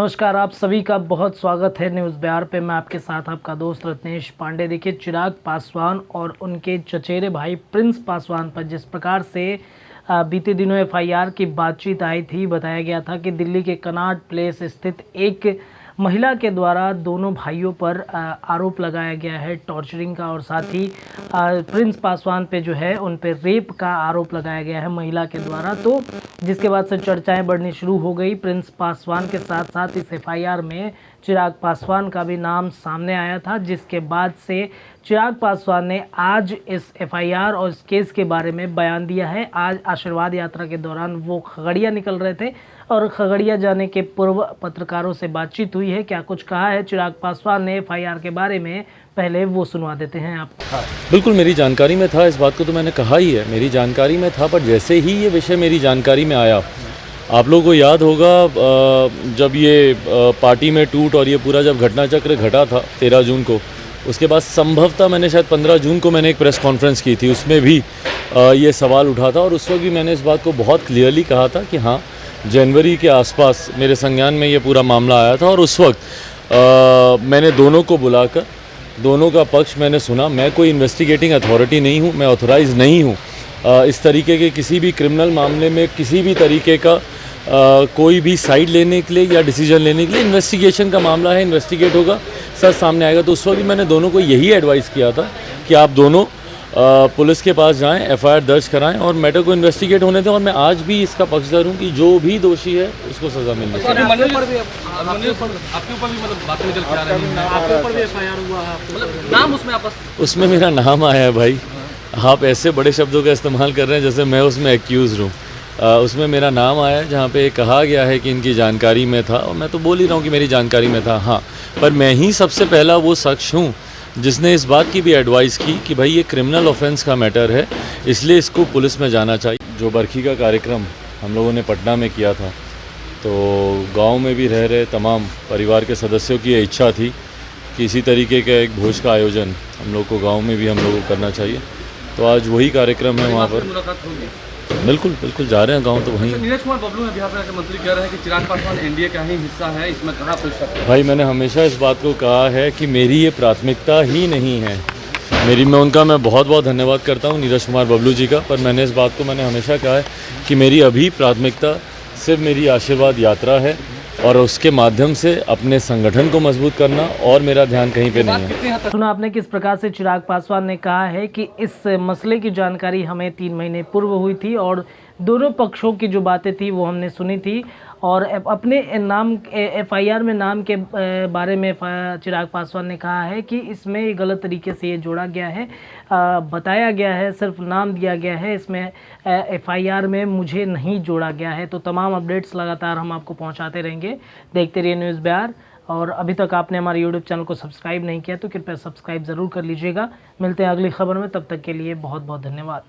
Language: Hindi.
नमस्कार, आप सभी का बहुत स्वागत है न्यूज़ बिहार पे। मैं आपके साथ आपका दोस्त रत्नेश पांडे। देखिए, चिराग पासवान और उनके चचेरे भाई प्रिंस पासवान पर जिस प्रकार से बीते दिनों एफआईआर की बातचीत आई थी, बताया गया था कि दिल्ली के कनॉट प्लेस स्थित एक महिला के द्वारा दोनों भाइयों पर आरोप लगाया गया है टॉर्चरिंग का, और साथ ही प्रिंस पासवान पे जो है उन पे रेप का आरोप लगाया गया है महिला के द्वारा। तो जिसके बाद से चर्चाएं बढ़नी शुरू हो गई। प्रिंस पासवान के साथ साथ इस एफआईआर में चिराग पासवान का भी नाम सामने आया था, जिसके बाद से चिराग पासवान ने आज इस एफआईआर और इस केस के बारे में बयान दिया है। आज आशीर्वाद यात्रा के दौरान वो खगड़िया निकल रहे थे और खगड़िया जाने के पूर्व पत्रकारों से बातचीत हुई है। क्या कुछ कहा है चिराग पासवान ने एफआईआर के बारे में, पहले वो सुनवा देते हैं आप। बिल्कुल मेरी जानकारी में था, इस बात को तो मैंने कहा ही है, मेरी जानकारी में था। पर जैसे ही ये विषय मेरी जानकारी में आया, आप लोगों को याद होगा जब ये पार्टी में टूट और ये पूरा जब घटना चक्र घटा था 13 जून को, उसके बाद संभवतः मैंने शायद 15 जून को मैंने एक प्रेस कॉन्फ्रेंस की थी, उसमें भी ये सवाल उठा था। और उस वक्त भी मैंने इस बात को बहुत क्लियरली कहा था कि हाँ, जनवरी के आसपास मेरे संज्ञान में ये पूरा मामला आया था। और उस वक्त मैंने दोनों को बुलाकर दोनों का पक्ष मैंने सुना। मैं कोई इन्वेस्टिगेटिंग अथॉरिटी नहीं हूँ, मैं ऑथराइज नहीं हूँ इस तरीके के किसी भी क्रिमिनल मामले में किसी भी तरीके का कोई भी साइड लेने के लिए या डिसीजन लेने के लिए। इन्वेस्टिगेशन का मामला है, इन्वेस्टिगेट होगा, सच सामने आएगा। तो उस वक्त भी मैंने दोनों को यही एडवाइस किया था कि आप दोनों पुलिस के पास जाएं, एफआईआर दर्ज कराएं और मैटर को इन्वेस्टिगेट होने दें। और मैं आज भी इसका पक्षधर हूं कि जो भी दोषी है उसको सज़ा मिलनी चाहिए। उसमें मेरा नाम आया है भाई। आप ऐसे बड़े शब्दों का इस्तेमाल कर रहे हैं जैसे मैं उसमें एक्यूज़ हूँ। उसमें मेरा नाम आया है जहाँ पे कहा गया है कि इनकी जानकारी में था, और मैं तो बोल ही रहा हूँ कि मेरी जानकारी में था। हाँ, पर मैं ही सबसे पहला वो शख्स हूँ जिसने इस बात की भी एडवाइस की कि भाई ये क्रिमिनल ऑफेंस का मैटर है, इसलिए इसको पुलिस में जाना चाहिए। जो बरखी का कार्यक्रम हम लोगों ने पटना में किया था, तो गांव में भी रह रहे तमाम परिवार के सदस्यों की इच्छा थी कि इसी तरीके का एक भोज का आयोजन हम लोग को गाँव में भी हम लोगों को करना चाहिए। तो आज वही कार्यक्रम है वहाँ पर। बिल्कुल बिल्कुल जा रहे हैं गांव, तो वहीं। नीरज कुमार बबलू ने बिहार के मंत्री कह रहे हैं कि चिराग पासवान एनडीए का ही हिस्सा है, इसमें कहाँ पूछ सकते हैं? भाई मैंने हमेशा इस बात को कहा है कि मेरी ये प्राथमिकता ही नहीं है। मैं बहुत बहुत धन्यवाद करता हूँ नीरज कुमार बबलू जी का। पर मैंने इस बात को हमेशा कहा है कि मेरी अभी प्राथमिकता सिर्फ मेरी आशीर्वाद यात्रा है और उसके माध्यम से अपने संगठन को मजबूत करना, और मेरा ध्यान कहीं पे नहीं है। सुना आपने किस प्रकार से चिराग पासवान ने कहा है कि इस मसले की जानकारी हमें 3 महीने पूर्व हुई थी और दोनों पक्षों की जो बातें थी वो हमने सुनी थी। और अपने नाम एफआईआर में नाम के बारे में चिराग पासवान ने कहा है कि इसमें गलत तरीके से ये जोड़ा गया है, बताया गया है, सिर्फ नाम दिया गया है, इसमें एफआईआर में मुझे नहीं जोड़ा गया है। तो तमाम अपडेट्स लगातार हम आपको पहुंचाते रहेंगे। देखते रहिए न्यूज़ बिहार। और अभी तक आपने हमारे यूट्यूब चैनल को सब्सक्राइब नहीं किया तो कृपया सब्सक्राइब ज़रूर कर लीजिएगा। मिलते हैं अगली खबर में, तब तक के लिए बहुत बहुत धन्यवाद।